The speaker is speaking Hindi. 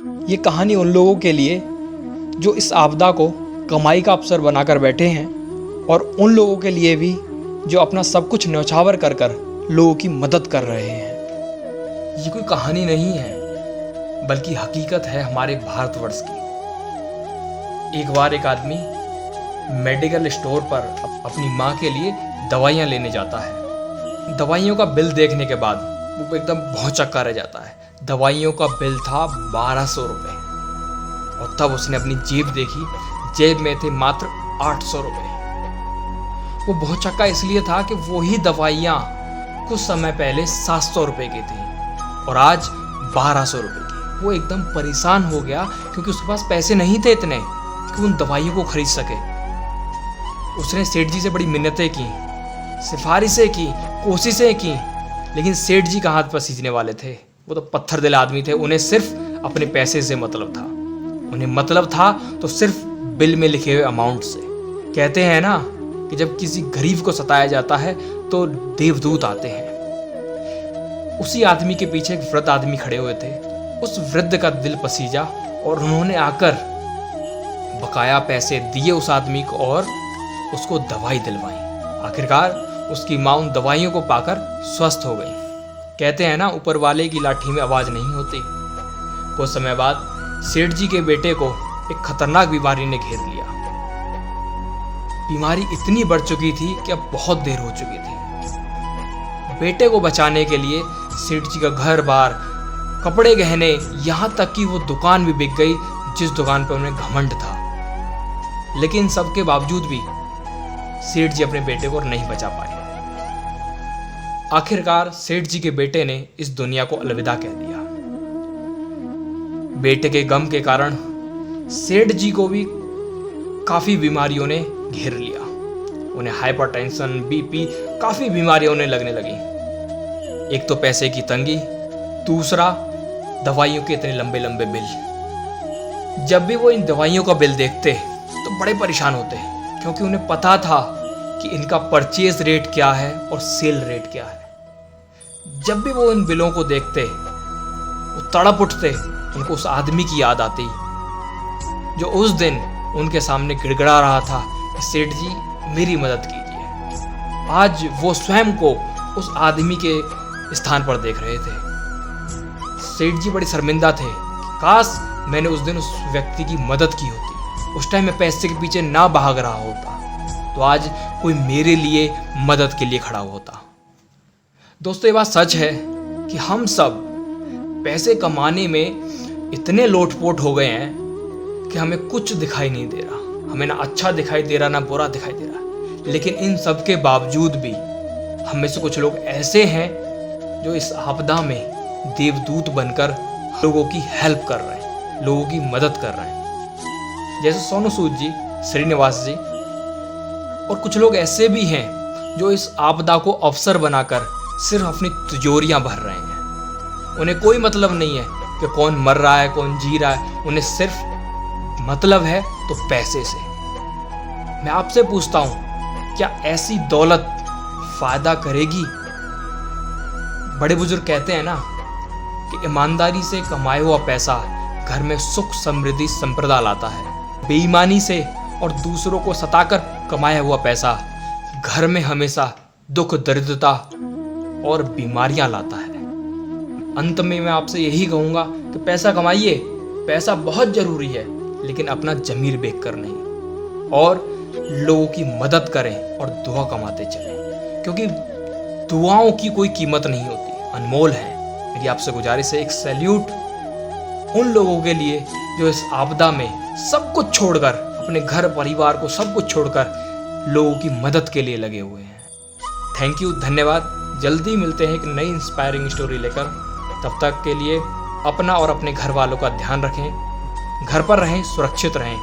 ये कहानी उन लोगों के लिए जो इस आपदा को कमाई का अवसर बनाकर बैठे हैं, और उन लोगों के लिए भी जो अपना सब कुछ न्यौछावर कर कर लोगों की मदद कर रहे हैं। ये कोई कहानी नहीं है, बल्कि हकीकत है हमारे भारतवर्ष की। एक बार एक आदमी मेडिकल स्टोर पर अपनी माँ के लिए दवाइयाँ लेने जाता है। दवाइयों का बिल देखने के बाद वो एकदम भौंचक्का रह जाता है। दवाइयों का बिल था 1200 रुपये, और तब उसने अपनी जेब देखी, जेब में थे मात्र 800 रुपये। वो भौंचक्का इसलिए था कि वही दवाइयाँ कुछ समय पहले 700 रुपये की थी और आज 1200 रुपये की। वो एकदम परेशान हो गया क्योंकि उसके पास पैसे नहीं थे इतने कि उन दवाइयों को खरीद सके। उसने सेठ जी से बड़ी मिन्नतें की, सिफारिशें की, कोशिशें की, लेकिन सेठ जी का हाथ पसीजने वाले थे। वो तो पत्थर दिल आदमी थे। उन्हें सिर्फ अपने पैसे से मतलब था। उन्हें मतलब था तो सिर्फ बिल में लिखे हुए अमाउंट से। कहते हैं ना कि जब किसी गरीब को सताया जाता है तो देवदूत आते हैं। उसी आदमी के पीछे एक वृद्ध आदमी खड़े हुए थे। उस वृद्ध का दिल पसीजा और उन्होंने आकर बकाया पैसे दिए उस आदमी को और उसको दवाई दिलवाई। आखिरकार उसकी माँ उन दवाइयों को पाकर स्वस्थ हो गई। कहते हैं ना, ऊपर वाले की लाठी में आवाज नहीं होती। कुछ समय बाद सेठ जी के बेटे को एक खतरनाक बीमारी ने घेर लिया। बीमारी इतनी बढ़ चुकी थी कि अब बहुत देर हो चुकी थी। बेटे को बचाने के लिए सेठ जी का घर बार, कपड़े गहने, यहाँ तक कि वो दुकान भी बिक गई जिस दुकान पर उन्हें घमंड था। लेकिन सबके बावजूद भी सेठ जी अपने बेटे को नहीं बचा पाए। आखिरकार सेठ जी के बेटे ने इस दुनिया को अलविदा कह दिया। बेटे के गम के कारण सेठ जी को भी काफी बीमारियों ने घेर लिया। उन्हें हाइपरटेंशन, बीपी, काफी बीमारियां उन्हें लगने लगी। एक तो पैसे की तंगी, दूसरा दवाइयों के इतने लंबे लंबे बिल। जब भी वो इन दवाइयों का बिल देखते तो बड़े परेशान होते, क्योंकि उन्हें पता था कि इनका परचेज रेट क्या है और सेल रेट क्या है। जब भी वो इन बिलों को देखते वो तड़प उठते। उनको उस आदमी की याद आती जो उस दिन उनके सामने गिड़गिड़ा रहा था कि सेठ जी मेरी मदद कीजिए। आज वो स्वयं को उस आदमी के स्थान पर देख रहे थे। सेठ जी बड़े शर्मिंदा थे कि काश मैंने उस दिन उस व्यक्ति की मदद की होती। उस टाइम मैं पैसे के पीछे ना भाग रहा होता तो आज कोई मेरे लिए मदद के लिए खड़ा होता। दोस्तों, ये बात सच है कि हम सब पैसे कमाने में इतने लोटपोट हो गए हैं कि हमें कुछ दिखाई नहीं दे रहा। हमें ना अच्छा दिखाई दे रहा, ना बुरा दिखाई दे रहा। लेकिन इन सब के बावजूद भी हम में से कुछ लोग ऐसे हैं जो इस आपदा में देवदूत बनकर लोगों की हेल्प कर रहे हैं, लोगों की मदद कर रहे हैं। जैसे सोनू सूद जी, श्रीनिवास जी, और कुछ लोग ऐसे भी हैं जो इस आपदा को अवसर बनाकर सिर्फ अपनी तिजोरियां भर रहे हैं। उन्हें कोई मतलब नहीं है कि कौन मर रहा है, कौन जी रहा है। उन्हें सिर्फ मतलब है तो पैसे से। मैं आपसे पूछता हूं, क्या ऐसी दौलत फायदा करेगी? बड़े बुजुर्ग कहते हैं ना कि ईमानदारी से कमाया हुआ पैसा घर में सुख, समृद्धि, संपदा लाता है। बेईमानी से और दूसरों को सताकर कमाया हुआ पैसा घर में हमेशा दुख, दरिद्रता और बीमारियां लाता है। अंत में मैं आपसे यही कहूंगा कि पैसा कमाइए, पैसा बहुत जरूरी है, लेकिन अपना जमीर बेचकर नहीं। और लोगों की मदद करें और दुआ कमाते चलें, क्योंकि दुआओं की कोई कीमत नहीं होती, अनमोल है। मेरी आपसे गुजारिश है, एक सैल्यूट उन लोगों के लिए जो इस आपदा में सब कुछ छोड़कर, अपने घर परिवार को सब कुछ छोड़कर लोगों की मदद के लिए लगे हुए हैं। थैंक यू, धन्यवाद। जल्दी मिलते हैं एक नई इंस्पायरिंग स्टोरी लेकर। तब तक के लिए अपना और अपने घर वालों का ध्यान रखें, घर पर रहें, सुरक्षित रहें।